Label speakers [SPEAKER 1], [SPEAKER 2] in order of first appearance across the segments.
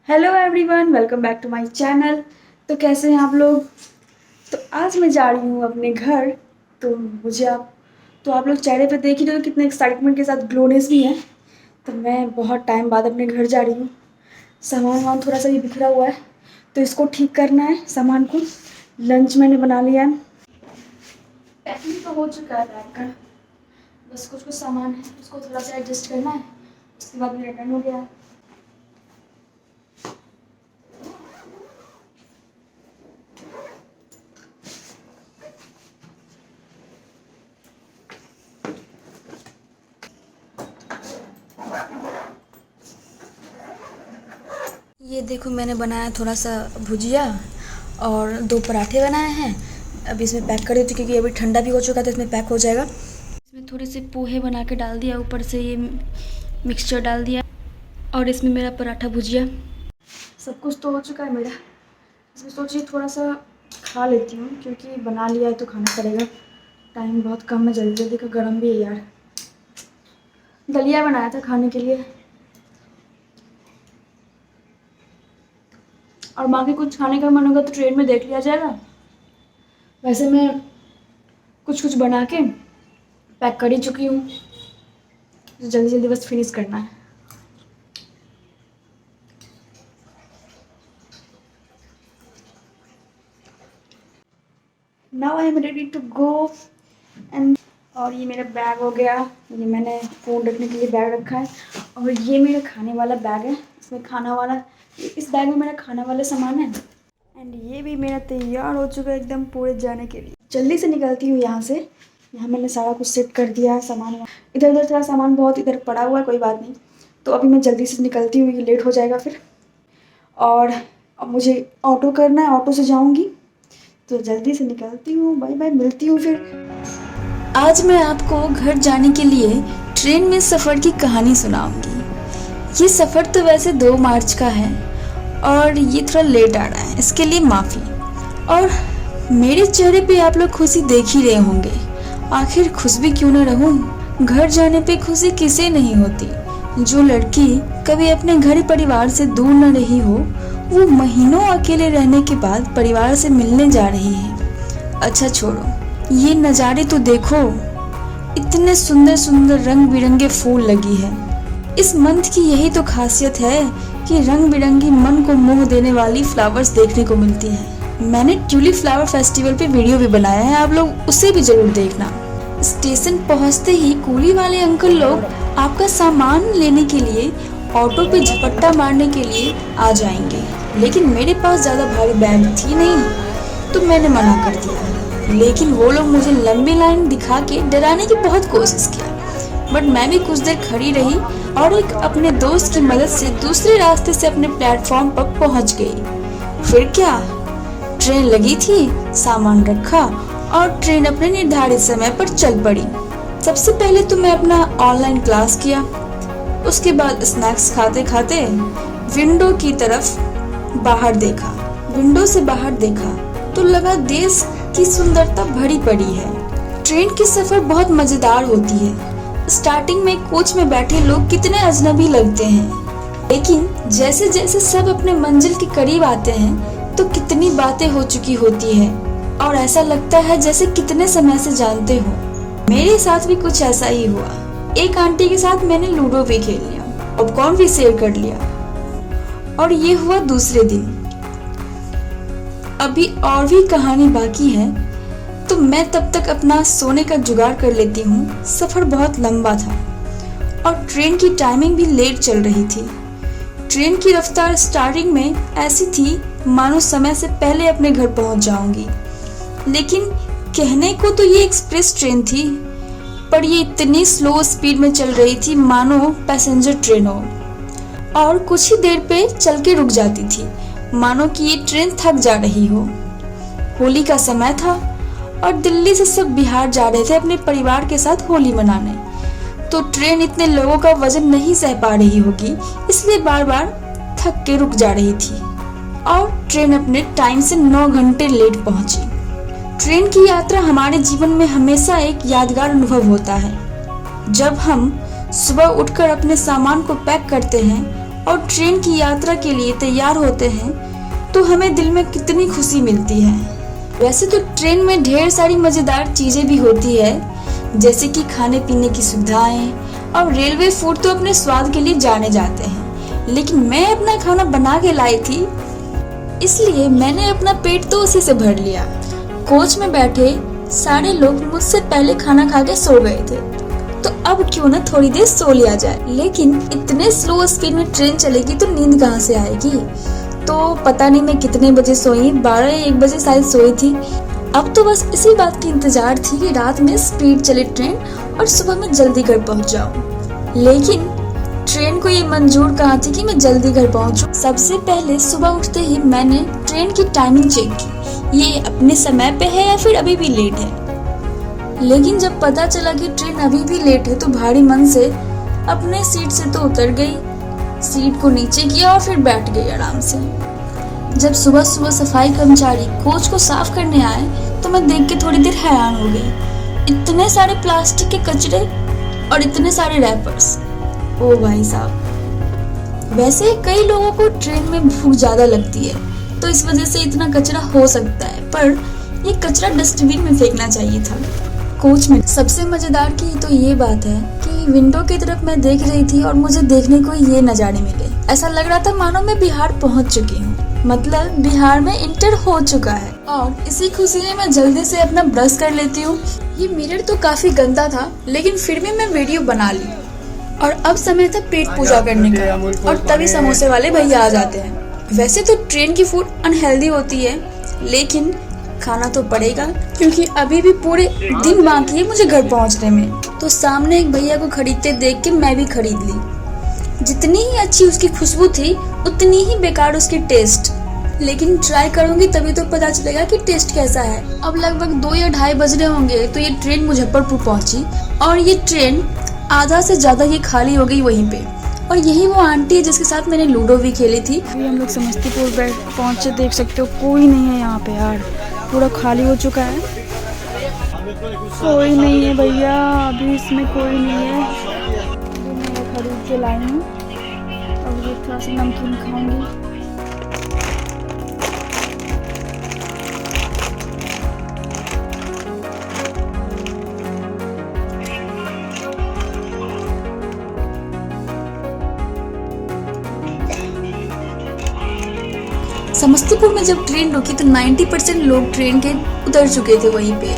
[SPEAKER 1] Hello everyone, welcome back to my channel. तो कैसे हैं आप लोग। तो आज मैं जा रही हूँ अपने घर। तो मुझे आप लोग चेहरे पे देख ही रहे हो कितने एक्साइटमेंट के साथ ग्लोनेस भी है। तो मैं बहुत टाइम बाद अपने घर जा रही हूँ। सामान वामान थोड़ा सा भी बिखरा हुआ है, तो इसको ठीक करना है सामान को। लंच मैंने बना लिया है, पैकिंग तो हो चुका है बैग का। बस कुछ कुछ सामान है, उसको थोड़ा सा एडजस्ट करना है, उसके बाद मेरा डन हो गया है। ये देखो, मैंने बनाया थोड़ा सा भुजिया और 2 पराठे बनाए हैं। अब इसमें पैक कर देती हूँ क्योंकि अभी ठंडा भी हो चुका था, इसमें पैक हो जाएगा। इसमें थोड़े से पोहे बना के डाल दिया, ऊपर से ये मिक्सचर डाल दिया, और इसमें मेरा पराठा भुजिया सब कुछ तो हो चुका है मेरा। इसमें सोचिए थोड़ा सा खा लेती हूँ क्योंकि बना लिया है तो खाना पड़ेगा। टाइम बहुत कम है, जल्दी जल्दी का, गर्म भी है यार। दलिया बनाया था खाने के लिए, और बाकी कुछ खाने का मन होगा तो ट्रेन में देख लिया जाएगा। वैसे मैं कुछ कुछ बना के पैक कर ही चुकी हूँ, तो जल्दी जल्दी बस फिनिश करना है। Now I am ready to go and. और ये मेरा बैग हो गया, ये मैंने फ़ोन रखने के लिए बैग रखा है, और ये मेरा खाने वाला बैग है। इसमें खाना वाला, इस बैग में मेरा खाना वाला सामान है। एंड ये भी मेरा तैयार हो चुका है एकदम पूरे जाने के लिए। जल्दी से निकलती हूँ यहाँ से। यहाँ मैंने सारा कुछ सेट कर दिया है, सामान इधर उधर थोड़ा सामान बहुत इधर पड़ा हुआ है, कोई बात नहीं। तो अभी मैं जल्दी से निकलती हूँ, ये लेट हो जाएगा फिर। और अब मुझे ऑटो करना है, ऑटो से जाऊँगी, तो जल्दी से निकलती हूँ। बाय बाय, मिलती हूँ फिर। आज मैं आपको घर जाने के लिए ट्रेन में सफ़र की कहानी सुनाऊंगी। ये सफ़र तो वैसे 2 मार्च का है और ये थोड़ा लेट आ रहा है, इसके लिए माफ़ी। और मेरे चेहरे पे आप लोग खुशी देख ही रहे होंगे। आखिर खुश भी क्यों ना रहूं, घर जाने पे खुशी किसे नहीं होती। जो लड़की कभी अपने घर परिवार से दूर न रही हो, वो महीनों अकेले रहने के बाद परिवार से मिलने जा रही है। अच्छा छोड़ो, ये नज़ारे तो देखो, इतने सुंदर सुंदर रंग बिरंगे फूल लगी है। इस मंथ की यही तो खासियत है कि रंग बिरंगी मन को मोह देने वाली फ्लावर्स देखने को मिलती है। मैंने ट्यूलिप फ्लावर फेस्टिवल पे वीडियो भी बनाया है, आप लोग उसे भी जरूर देखना। स्टेशन पहुंचते ही कूली वाले अंकल लोग आपका सामान लेने के लिए ऑटो पे झपट्टा मारने के लिए आ जाएंगे, लेकिन मेरे पास ज़्यादा भारी बैग थी नहीं, तो मैंने मना कर दिया। लेकिन वो लोग मुझे लंबी लाइन दिखा के डराने की बहुत कोशिश की, बट मैं भी कुछ देर खड़ी रही और एक अपने दोस्त की मदद से दूसरे रास्ते से अपने प्लेटफॉर्म पर पहुंच गई। फिर क्या, ट्रेन लगी थी, सामान रखा और ट्रेन अपने निर्धारित समय पर चल पड़ी। सबसे पहले तो मैं अपना ऑनलाइन क्लास किया, उसके बाद स्नैक्स खाते खाते विंडो की तरफ बाहर देखा। विंडो से बाहर देखा तो लगा देश की सुंदरता भरी पड़ी है। ट्रेन की सफर बहुत मजेदार होती है। स्टार्टिंग में कोच में बैठे लोग कितने अजनबी लगते हैं, लेकिन जैसे जैसे सब अपने मंजिल के करीब आते हैं तो कितनी बातें हो चुकी होती है और ऐसा लगता है जैसे कितने समय से जानते हो। मेरे साथ भी कुछ ऐसा ही हुआ। एक आंटी के साथ मैंने लूडो भी खेल लिया, पॉपकॉर्न भी शेयर कर लिया, और ये हुआ दूसरे दिन। अभी और भी कहानी बाकी है, तो मैं तब तक अपना सोने का जुगाड़ कर लेती हूँ। सफर बहुत लंबा था और ट्रेन की टाइमिंग भी लेट चल रही थी। ट्रेन की रफ्तार स्टार्टिंग में ऐसी थी मानो समय से पहले अपने घर पहुंच जाऊंगी, लेकिन कहने को तो ये एक्सप्रेस ट्रेन थी, पर ये इतनी स्लो स्पीड में चल रही थी मानो पैसेंजर ट्रेन हो, और कुछ ही देर पे चल के रुक जाती थी मानो कि ये ट्रेन थक जा रही हो। होली का समय था और दिल्ली से सब बिहार जा रहे थे अपने परिवार के साथ होली मनाने, तो ट्रेन इतने लोगों का वजन नहीं सह पा रही होगी, इसलिए बार बार थक के रुक जा रही थी, और ट्रेन अपने टाइम से 9 घंटे लेट पहुंची। ट्रेन की यात्रा हमारे जीवन में हमेशा एक यादगार अनुभव होता है। जब हम सुबह उठकर अपने सामान को पैक करते हैं और ट्रेन की यात्रा के लिए तैयार होते हैं तो हमें दिल में कितनी खुशी मिलती है। वैसे तो ट्रेन में ढेर सारी मज़ेदार चीज़ें भी होती है, जैसे कि खाने पीने की सुविधाएं, और रेलवे फूड तो अपने स्वाद के लिए जाने जाते हैं। लेकिन मैं अपना खाना बना के लाई थी, इसलिए मैंने अपना पेट तो उसी से भर लिया। कोच में बैठे सारे लोग मुझसे पहले खाना खा के सो गए थे, तो अब क्यों ना थोड़ी देर सो लिया जाए। लेकिन इतने स्लो स्पीड में ट्रेन चलेगी तो नींद कहाँ से आएगी। तो पता नहीं मैं कितने बजे सोई, 12 या 1 बजे शायद सोई थी। अब तो बस इसी बात की इंतजार थी कि रात में स्पीड चले ट्रेन और सुबह में जल्दी घर पहुंच जाऊं। लेकिन ट्रेन को ये मंजूर कहाँ थी कि मैं जल्दी घर पहुंचूं। सबसे पहले सुबह उठते ही मैंने ट्रेन की टाइमिंग चेक की, ये अपने समय पे है या फिर अभी भी लेट है। लेकिन जब पता चला कि ट्रेन अभी भी लेट है तो भारी मन से अपने सीट से तो उतर गई, सीट को नीचे किया और फिर बैठ गई आराम से। जब सुबह सुबह सफाई कर्मचारी कोच को साफ करने आए तो मैं देख के थोड़ी देर हैरान हो गई। इतने सारे प्लास्टिक के कचरे और इतने सारे रैपर्स, ओ भाई साहब। वैसे कई लोगों को ट्रेन में भूख ज्यादा लगती है तो इस वजह से इतना कचरा हो सकता है, पर ये कचरा डस्टबिन में फेंकना चाहिए था। कोच में सबसे मजेदार की तो ये बात है कि विंडो की तरफ मैं देख रही थी और मुझे देखने को ये नज़ारे मिले। ऐसा लग रहा था मानो मैं बिहार पहुंच चुकी हूँ, मतलब बिहार में इंटर हो चुका है। और इसी खुशी में मैं जल्दी से अपना ब्रश कर लेती हूँ। ये मिरर तो काफी गंदा था, लेकिन फिर भी मैं वीडियो बना ली। और अब समय था पेट पूजा करने का, और तभी समोसे वाले भैया आ जाते हैं। वैसे तो ट्रेन की फूड अनहेल्दी होती है, लेकिन खाना तो पड़ेगा क्योंकि अभी भी पूरे दिन बाकी है मुझे घर पहुंचने में। तो सामने एक भैया को खरीदते देख के मैं भी खरीद ली। जितनी ही अच्छी उसकी खुशबू थी उतनी ही बेकार उसकी टेस्ट। लेकिन ट्राई करूंगी तभी तो पता चलेगा कि टेस्ट कैसा है। अब लगभग 2 या 2:30 बज रहे होंगे तो ये ट्रेन मुजफ्फरपुर पहुंची, और ये ट्रेन आधा से ज्यादा ये खाली हो गई वहीं पे। और यही वो आंटी है जिसके साथ मैंने लूडो भी खेली थी। अभी हम लोग समस्तीपुर पहुंचे, देख सकते हो कोई नहीं है यहाँ पे यार, पूरा खाली हो चुका है। कोई नहीं है भैया, अभी इसमें कोई नहीं है। अभी मैं खरीद के लाई हूँ, अब ये थोड़ा सा नमकीन खाऊंगी। समस्तीपुर में जब ट्रेन रुकी तो 90% लोग ट्रेन के उतर चुके थे वहीं पे,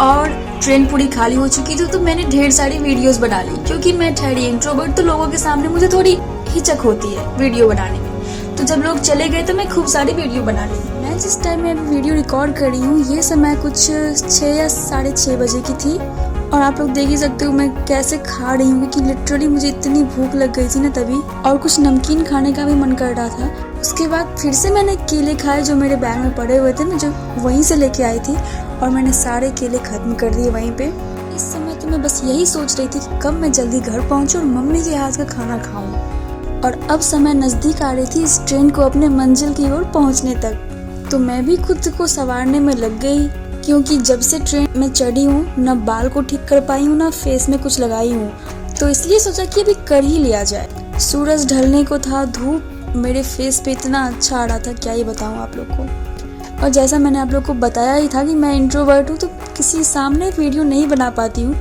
[SPEAKER 1] और ट्रेन पूरी खाली हो चुकी थी। तो मैंने ढेर सारी वीडियोस बना ली, क्योंकि मैं ठहरी इंट्रोवर्ट, तो लोगों के सामने मुझे थोड़ी हिचक होती है वीडियो बनाने में। तो जब लोग चले गए तो मैं खूब सारी वीडियो बना ली। मैं जिस टाइम में वीडियो रिकॉर्ड कर रही हूँ ये समय कुछ 6 या 6:30 बजे की थी, और आप लोग देख ही सकते हो मैं कैसे खा रही हूँ, क्योंकि लिटरली मुझे इतनी भूख लग गई थी ना तभी, और कुछ नमकीन खाने का भी मन कर रहा था। उसके बाद फिर से मैंने केले खाए जो मेरे बैग में पड़े हुए थे, मैं जो वहीं से लेके आई थी, और मैंने सारे केले खत्म कर दिए वहीं पे। इस समय तो मैं बस यही सोच रही थी कि कब मैं जल्दी घर पहुंचूं और मम्मी के हाथ का खाना खाऊं। और अब समय नज़दीक आ रही थी इस ट्रेन को अपने मंजिल की ओर पहुंचने तक, तो मैं भी खुद को संवारने में लग गई, क्योंकि जब से ट्रेन में चढ़ी हूँ न बाल को ठीक कर पाई हूँ, न फेस में कुछ लगाई हूँ, तो इसलिए सोचा कि अभी कर ही लिया जाए। सूरज ढलने को था, धूप मेरे फेस पे इतना अच्छा आ रहा था, क्या ही बताऊँ आप लोग को। और जैसा मैंने आप लोग को बताया ही था कि मैं इंट्रोवर्ट हूँ, तो किसी सामने वीडियो नहीं बना पाती हूँ,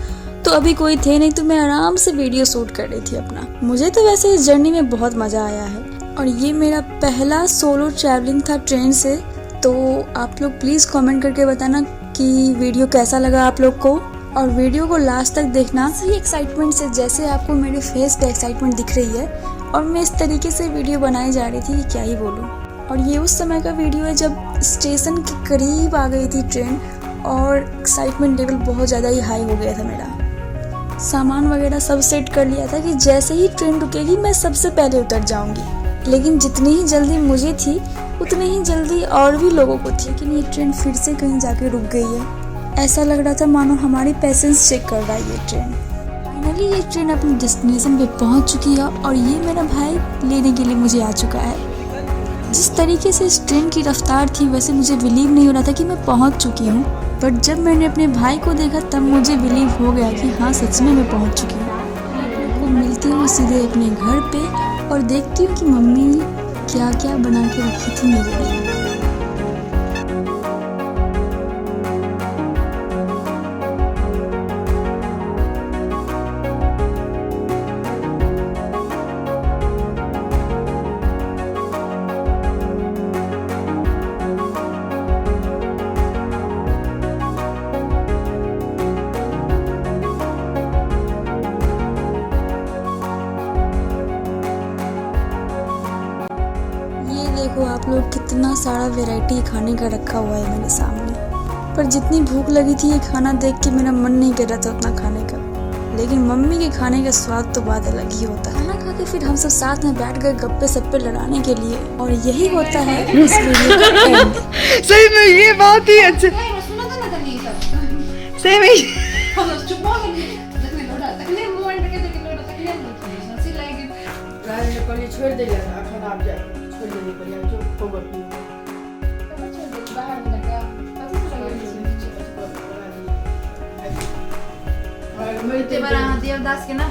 [SPEAKER 1] तो अभी कोई थे नहीं, तो मैं आराम से वीडियो शूट कर रही थी अपना। मुझे तो वैसे इस जर्नी में बहुत मज़ा आया है, और ये मेरा पहला सोलो ट्रैवलिंग था ट्रेन से। तो आप लोग प्लीज़ कमेंट करके बताना कि वीडियो कैसा लगा आप लोग को, और वीडियो को लास्ट तक देखना सही एक्साइटमेंट से, जैसे आपको मेरे फेस पे एक्साइटमेंट दिख रही है। और मैं इस तरीके से वीडियो बनाई जा रही थी कि क्या ही बोलूँ। और ये उस समय का वीडियो है जब स्टेशन के करीब आ गई थी ट्रेन, और एक्साइटमेंट लेवल बहुत ज़्यादा ही हाई हो गया था मेरा। सामान वगैरह सब सेट कर लिया था कि जैसे ही ट्रेन रुकेगी मैं सबसे पहले उतर जाऊंगी। लेकिन जितनी ही जल्दी मुझे थी उतनी ही जल्दी और भी लोगों को थी, लेकिन ये ट्रेन फिर से कहीं जाके रुक गई है। ऐसा लग रहा था मानो हमारी पैसेंस चेक कर रहा है ये ट्रेन। फाइनली ये ट्रेन अपनी डेस्टिनेशन पे पहुंच चुकी है, और ये मेरा भाई लेने के लिए मुझे आ चुका है। जिस तरीके से इस ट्रेन की रफ्तार थी वैसे मुझे बिलीव नहीं हो रहा था कि मैं पहुंच चुकी हूँ, बट जब मैंने अपने भाई को देखा तब मुझे बिलीव हो गया कि हाँ सच में मैं पहुंच चुकी हूँ। आपको मिलती हूँ सीधे अपने घर पे, और देखती हूँ कि मम्मी ने क्या क्या बना के रखी थी मेरे लिए। देखो आप लोग, कितना सारा वैरायटी खाने का रखा हुआ है मेरे सामने। पर जितनी भूख लगी थी ये खाना देख के मेरा मन नहीं कर रहा था उतना खाने का। लेकिन मम्मी के खाने का स्वाद तो बात अलग ही होता है। खाना खा के फिर हम सब साथ में बैठ गए गप्पे सप्पे लड़ाने के लिए, और यही होता है इस वीडियो का एंड।
[SPEAKER 2] सही में ये बहुत ही अच्छा। सही में छोड़ दे यार, खराब जाए, छोड़ देने पर यार जो होगा
[SPEAKER 3] देवदास के ना